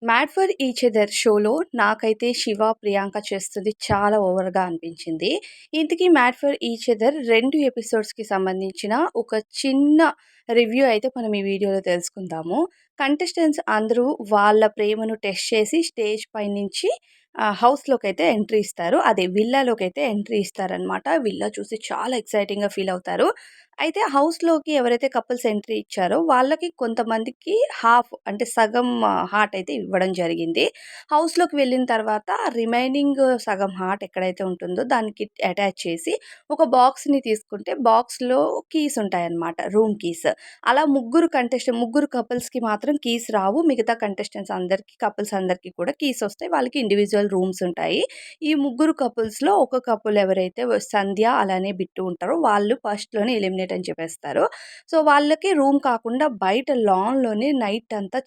'Mad for each other' షోలో నాకైతే శివ, ప్రియాంక చేస్తుంది చాలా ఓవర్‌గా అనిపించింది. ఇంతకీ 'మ్యాడ్ ఫర్ ఈచ్ అదర్' 2 ఎపిసోడ్స్‌కి సంబంధించిన ఒక చిన్న రివ్యూ అయితే మనం ఈ వీడియోలో తెలుసుకుందాము. కంటెస్టెంట్స్ అందరూ వాళ్ళ ప్రేమను టెస్ట్ చేసి స్టేజ్ పైనుంచి హౌస్‌లోకైతే ఎంట్రీ ఇస్తారు. అదే విల్లాలోకైతే ఎంట్రీ ఇస్తారనమాట. విల్లా చూసి చాలా ఎక్సైటింగ్‌గా ఫీల్ అవుతారు. అయితే హౌస్‌లోకి ఎవరైతే కపుల్స్ ఎంట్రీ ఇచ్చారో వాళ్ళకి కొంతమందికి హాఫ్ అంటే సగం హార్ట్ అయితే ఇవ్వడం జరిగింది. హౌస్‌లోకి వెళ్ళిన తర్వాత రిమైనింగ్ సగం హార్ట్ ఎక్కడైతే ఉంటుందో దానికి అటాచ్ చేసి ఒక బాక్స్‌ని తీసుకుంటే బాక్స్‌లో కీస్ ఉంటాయన్నమాట. Room keys. అలా ముగ్గురు కపుల్స్‌కి మాత్రం కీస్ రావు. మిగతా కంటెస్టెంట్స్ అందరికి కపుల్స్ అందరికి కూడా కీస్ వస్తాయి. వాళ్ళకి ఇండివిడ్యువల్ రూమ్స్ ఉంటాయి. ఈ ముగ్గురు కపుల్స్‌లో ఒక కపుల్ ఎవరైతే సంధ్య అలానే బిట్టు ఉంటారో వాళ్ళు ఫస్ట్‌లోనే ఎలిమినేట్ అని చెప్పేస్తారు. సో, వాళ్ళకి రూమ్ కాకుండా బయట లాన్‌లోనే నైట్ అంతా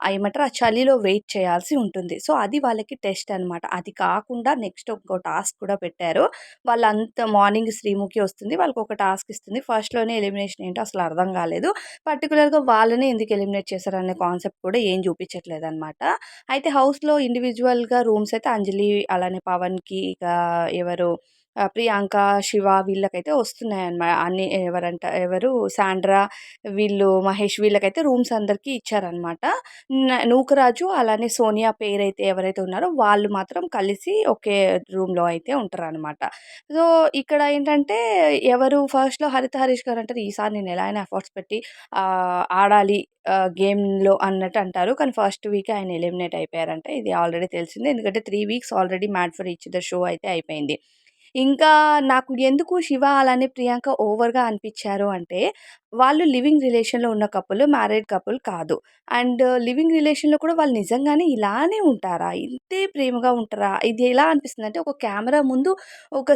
ఏమంటారు ఆ చలిలో వెయిట్ చేయాల్సి ఉంటుంది. సో, అది వాళ్ళకి టెస్ట్ అనమాట. అది కాకుండా నెక్స్ట్ ఇంకో టాస్క్ కూడా పెట్టారు. వాళ్ళంతా మార్నింగ్ శ్రీముఖి వస్తుంది. వాళ్ళకొక టాస్క్ ఇస్తుంది. ఫస్ట్‌లోనే ఎలిమినేషన్ ఏంటో అసలు అర్థం కాలేదు. పర్టిక్యులర్‌గా వాళ్ళనే ఎందుకు ఎలిమినేట్ చేశారనే కాన్సెప్ట్ కూడా ఏం చూపించట్లేదనమాట. అయితే హౌస్‌లో ఇండివిడ్యువల్‌గా రూమ్స్ అయితే అంజలి, అలానే పవన్‌కి, ఇక ఎవరు ప్రియాంక, శివ వీళ్ళకైతే అన్ని ఎవరు సాండ్రా, మహేష్ వీళ్ళకైతే రూమ్స్ అందరికీ ఇచ్చారనమాట. నూకరాజు అలానే సోనియా పేరైతే ఎవరైతే ఉన్నారో వాళ్ళు మాత్రం కలిసి ఒకే రూమ్‌లో అయితే ఉంటారనమాట. సో, ఇక్కడ ఏంటంటే ఎవరు ఫస్ట్‌లో హరిత హరీష్ గారు అంటారు, "ఈసారి నేను ఎలా అయినా ఎఫర్ట్స్ పెట్టి ఆడాలి గేమ్‌లో" అన్నట్టు అంటారు. కానీ ఫస్ట్ వీకే ఆయన ఎలిమినేట్ అయిపోయారంట. ఇది ఆల్రెడీ తెలిసిందే. ఎందుకంటే 3 weeks already 'mad for each other' show అయితే అయిపోయింది. ఇంకా నాకు ఎందుకు శివ అలానే ప్రియాంక ఓవర్‌గా అనిపిచ్చారు అంటే, వాళ్ళు లివింగ్ రిలేషన్‌లో ఉన్న కపుల్, మ్యారీడ్ కపుల్ కాదు. అండ్ లివింగ్ రిలేషన్‌లో కూడా వాళ్ళు నిజంగానే ఇలానే ఉంటారా? ఇంతే ప్రేమగా ఉంటారా? ఇది ఎలా అనిపిస్తుందంటే, ఒక కెమెరా ముందు ఒక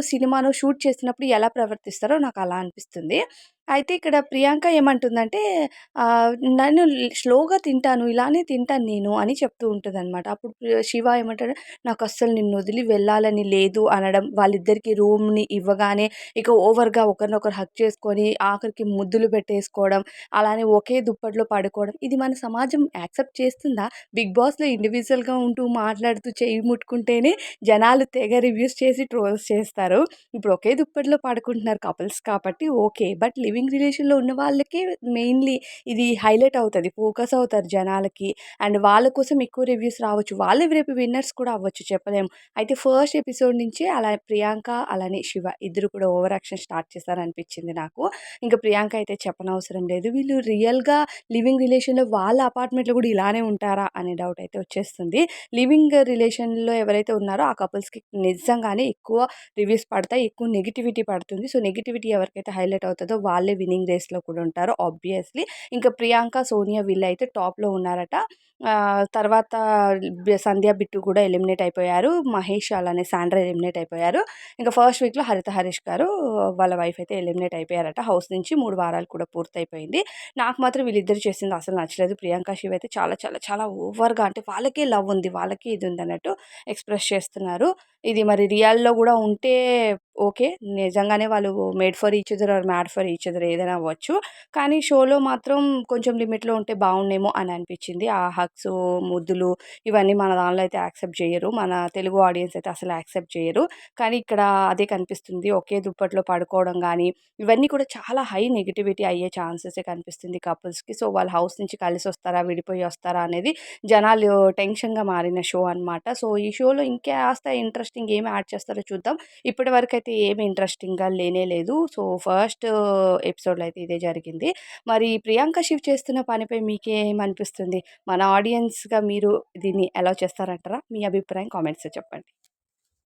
సినిమానో షూట్ చేస్తున్నప్పుడు ఎలా ప్రవర్తిస్తారో నాకలా అనిపిస్తుంది. అయితే ఇక్కడ ప్రియాంక ఏమంటుందంటే, "నన్ను స్లోగా తింటాను, ఇలానే తింటాను నేను" అని చెప్తూ ఉంటదనమాట. అప్పుడు శివ ఏమంటాడు, నాకస్సలు నిన్నొదిలి వెళ్ళాలని లేదు అనడం, వాళ్ళిద్దరికీ రూమ్‌ని ఇవ్వగానే ఇక ఓవర్‌గా ఒకరినొకరు హగ్ చేసుకొని, ఆఖరికి ముద్దులు పెట్టేసుకోవడం, అలానే ఒకే దుప్పట్లో పడుకోవడం. ఇది మన సమాజం యాక్సెప్ట్ చేస్తుందా? బిగ్ బాస్‌లో ఇండివిడ్యువల్‌గా ఉంటూ, మాట్లాడుతూ, చెయ్యి ముట్టుకుంటేనే జనాలు తెగ రివ్యూస్ చేసి ట్రోల్స్ చేస్తారు. ఇప్పుడు ఒకే దుప్పట్లో పడుకుంటున్నారు కపుల్స్ కాబట్టి ఓకే. బట్ లివింగ్ రిలేషన్‌లో ఉన్న వాళ్ళకే మెయిన్‌లీ ఇది హైలైట్ అవుతది. ఫోకస్ అవుతారు జనాలకి. అండ్ వాళ్ళ కోసం ఎక్కువ రివ్యూస్ రావచ్చు. వాళ్ళే రేపు విన్నర్స్ కూడా అవ్వచ్చు చెప్పలేము. అయితే ఫస్ట్ ఎపిసోడ్ నుంచే అలా ప్రియాంక, అలానే శివ ఇద్దరు కూడా ఓవర్ యాక్షన్ స్టార్ట్ చేశారనిపించింది నాకు. ఇంక ప్రియాంక అయితే చెప్పనవసరం లేదు. వీళ్ళు రియల్‌గా లివింగ్ రిలేషన్‌లో వాళ్ళ అపార్ట్మెంట్‌లో కూడా ఇలానే ఉంటారా అనే డౌట్ అయితే వచ్చేస్తుంది. లివింగ్ రిలేషన్‌లో ఎవరైతే ఉన్నారో ఆ కపుల్స్‌కి నిజంగానే ఎక్కువ రివ్యూస్ పడతాయి. ఎక్కువ నెగటివిటీ పడుతుంది. సో, నెగటివిటీ ఎవరికైతే హైలైట్ అవుతదో వాళ్ళే విన్నింగ్ రేస్‌లో కూడా ఉంటారు ఆబ్వియస్‌లీ. ఇంకా ప్రియాంక, సోనియా వీళ్ళైతే టాప్‌లో ఉన్నారట. తర్వాత సంధ్య, బిట్టు కూడా ఎలిమినేట్ అయిపోయారు. మహేష్ అలానే సాండ్రా ఎలిమినేట్ అయిపోయారు. ఇంకా ఫస్ట్ వీక్‌లో హరిత హరీష్ గారు వాళ్ళ వైఫ్ అయితే ఎలిమినేట్ అయిపోయారట. హౌస్ నుంచి 3 వారాలు కూడా పూర్తయిపోయింది. నాకు మాత్రం వీళ్ళిద్దరు చేసింది అసలు నచ్చలేదు. ప్రియాంక, శివ అయితే చాలా చాలా చాలా ఓవర్‌గా అంటే వాళ్ళకే లవ్ ఉంది. వాళ్ళకే ఇది ఉందన్నట్టు ఎక్స్‌ప్రెస్ చేస్తున్నారు. ఇది మరి రియల్‌లో గూడా ఉంటే ఓకే. నిజంగానే వాళ్ళు made for each other or mad for each other ఏదైనా అవ్వచ్చు. కానీ షోలో మాత్రం కొంచెం లిమిట్‌లో ఉంటే బావుండేమో అని అనిపిచ్చింది. ఆ హగ్సు, ముద్దులు ఇవన్నీ మన దానిలో అయితే యాక్సెప్ట్ జెయ్యరు. మన తెలుగు ఆడియన్స్ అయితే అసలు యాక్సెప్ట్ జెయ్యరు. కానీ ఇక్కడ అదే కనిపిస్తుంది. ఒకే దుప్పట్లో పడుకోవడం గానీ, ఇవన్నీ కూడా చాలా హై నెగటివిటీ అయ్యే ఛాన్సెసే కనిపిస్తుంది కపుల్స్‌కి. సో, వాళ్ళు హౌస్ నుంచి కలిసొస్తారా? విడిపోయి వస్తారా? అనేది జనాలు టెన్షన్‌గా మారిన షో అనమాట. సో, ఈ షోలో ఇంకాస్త ఇంట్రెస్టింగ్ ఏమి యాడ్ చేస్తారో చూద్దాం. ఇప్పటి వరకైతే ఏమి ఇంట్రెస్టింగ్‌గా లేనే లేదు. సో, ఫస్ట్ ఎపిసోడ్‌లో అయితే ఇదే జరిగింది. మరి ప్రియాంక, శివ్ చేస్తున్న పనిపై మీకేమనిపిస్తుంది? మన ఆడియన్స్‌గా మీరు దీన్ని అలౌ చేస్తారంటారా? మీ అభిప్రాయం కామెంట్స్‌లో చెప్పండి.